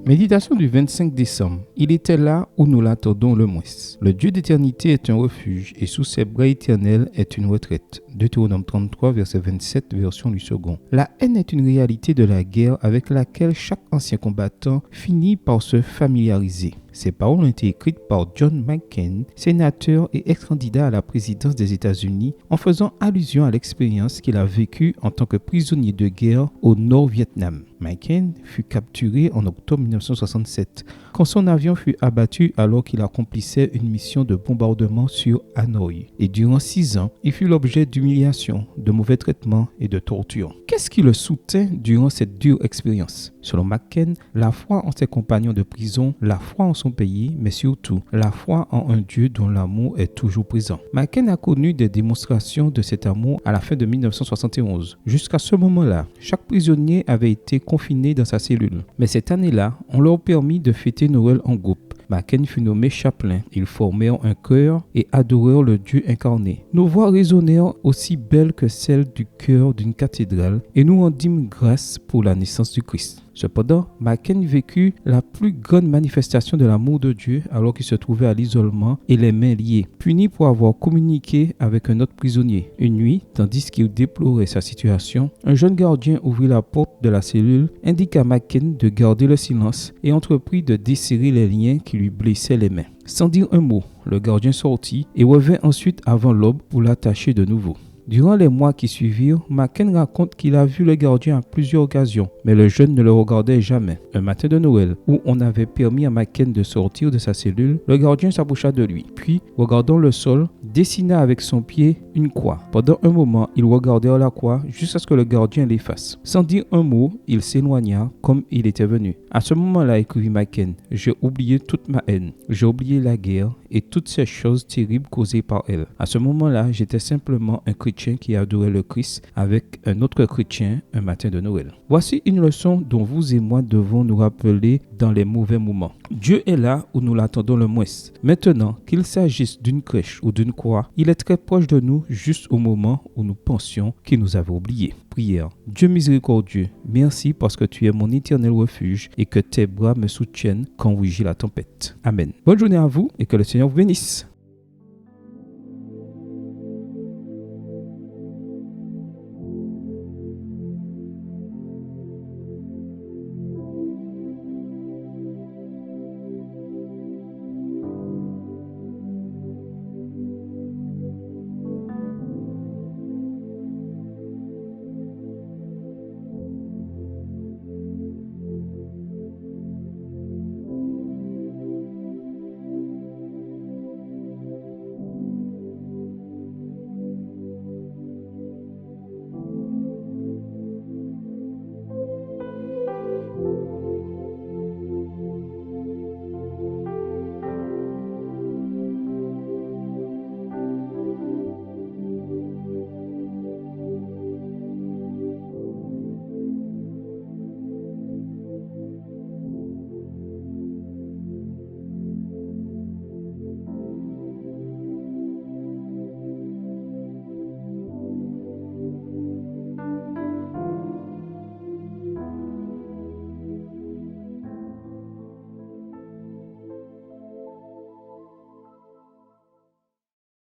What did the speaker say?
Méditation du 25 décembre. Il était là où nous l'attendons le moins. Le Dieu d'éternité est un refuge et sous ses bras éternels est une retraite. Deutéronome 33, verset 27, version du second. La haine est une réalité de la guerre avec laquelle chaque ancien combattant finit par se familiariser. Ces paroles ont été écrites par John McCain, sénateur et ex-candidat à la présidence des États-Unis, en faisant allusion à l'expérience qu'il a vécue en tant que prisonnier de guerre au Nord-Vietnam. McCain fut capturé en octobre 1967, quand son avion fut abattu alors qu'il accomplissait une mission de bombardement sur Hanoï. Et durant 6 ans, il fut l'objet d'humiliations, de mauvais traitements et de tortures. Qu'est-ce qui le soutint durant cette dure expérience? Selon McCain, la foi en ses compagnons de prison, la foi en son pays, mais surtout la foi en un Dieu dont l'amour est toujours présent. McCain a connu des démonstrations de cet amour à la fin de 1971. Jusqu'à ce moment-là, chaque prisonnier avait été confiné dans sa cellule. Mais cette année-là, on leur permit de fêter Noël en groupe. McCain fut nommé chapelain. Ils formèrent un chœur et adorèrent le Dieu incarné. Nos voix résonnèrent aussi belles que celles du chœur d'une cathédrale et nous rendîmes grâce pour la naissance du Christ. Cependant, McCain vécut la plus grande manifestation de l'amour de Dieu alors qu'il se trouvait à l'isolement et les mains liées, puni pour avoir communiqué avec un autre prisonnier. Une nuit, tandis qu'il déplorait sa situation, un jeune gardien ouvrit la porte de la cellule, indiqua à McCain de garder le silence et entreprit de desserrer les liens qui lui blessaient les mains. Sans dire un mot, le gardien sortit et revint ensuite avant l'aube pour l'attacher de nouveau. Durant les mois qui suivirent, McCain raconte qu'il a vu le gardien à plusieurs occasions, mais le jeune ne le regardait jamais. Un matin de Noël, où on avait permis à McCain de sortir de sa cellule, le gardien s'approcha de lui, puis, regardant le sol, dessina avec son pied une croix. Pendant un moment, ils regardèrent la croix jusqu'à ce que le gardien l'efface. Sans dire un mot, il s'éloigna comme il était venu. À ce moment-là, écrivit McCain, « J'ai oublié toute ma haine, j'ai oublié la guerre et toutes ces choses terribles causées par elle. À ce moment-là, j'étais simplement un chrétien qui adorait le Christ avec un autre chrétien un matin de Noël. » Voici une leçon dont vous et moi devons nous rappeler dans les mauvais moments. Dieu est là où nous l'attendons le moins. Maintenant, qu'il s'agisse d'une crèche ou d'une croix, il est très proche de nous juste au moment où nous pensions qu'il nous avait oubliés. Prière. Dieu miséricordieux, merci parce que tu es mon éternel refuge et que tes bras me soutiennent quand rugit la tempête. Amen. Bonne journée à vous et que le Seigneur vous bénisse.